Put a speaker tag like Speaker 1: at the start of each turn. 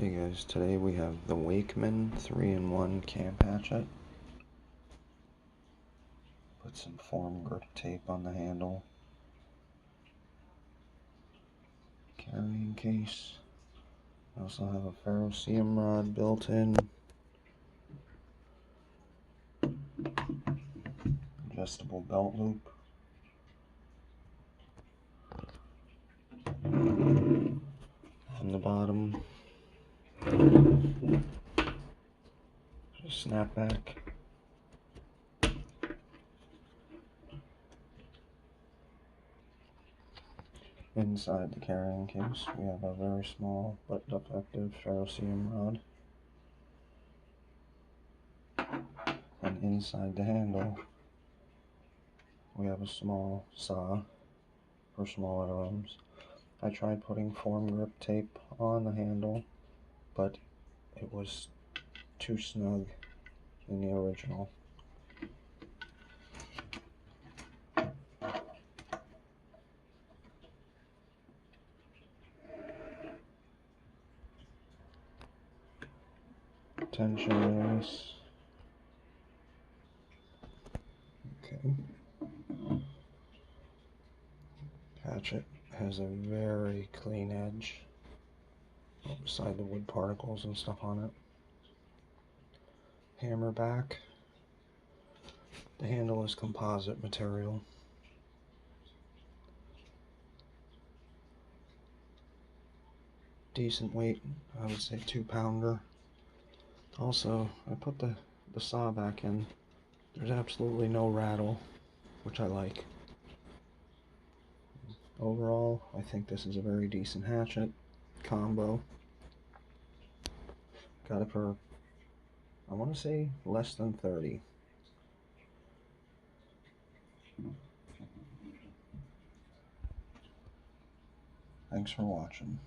Speaker 1: Hey guys, today we have the Wakeman 3-in-1 camp hatchet. Put some foam grip tape on the handle. Carrying case. I also have a ferrocerium rod built in. Adjustable belt loop. On the bottom, snapback. Inside the carrying case, we have a very small but effective ferrocerium rod. And inside the handle, we have a small saw for smaller items. I tried putting foam grip tape on the handle, but it was too snug in the original. Tension release. Okay. Hatchet has a very clean edge beside the wood particles and stuff on it. Hammer back. The handle is composite material. Decent weight, I would say 2-pounder. Also, I put the saw back in. There's absolutely no rattle, which I like. Overall, I think this is a very decent hatchet combo. Got it for, I want to say, less than 30. Thanks for watching.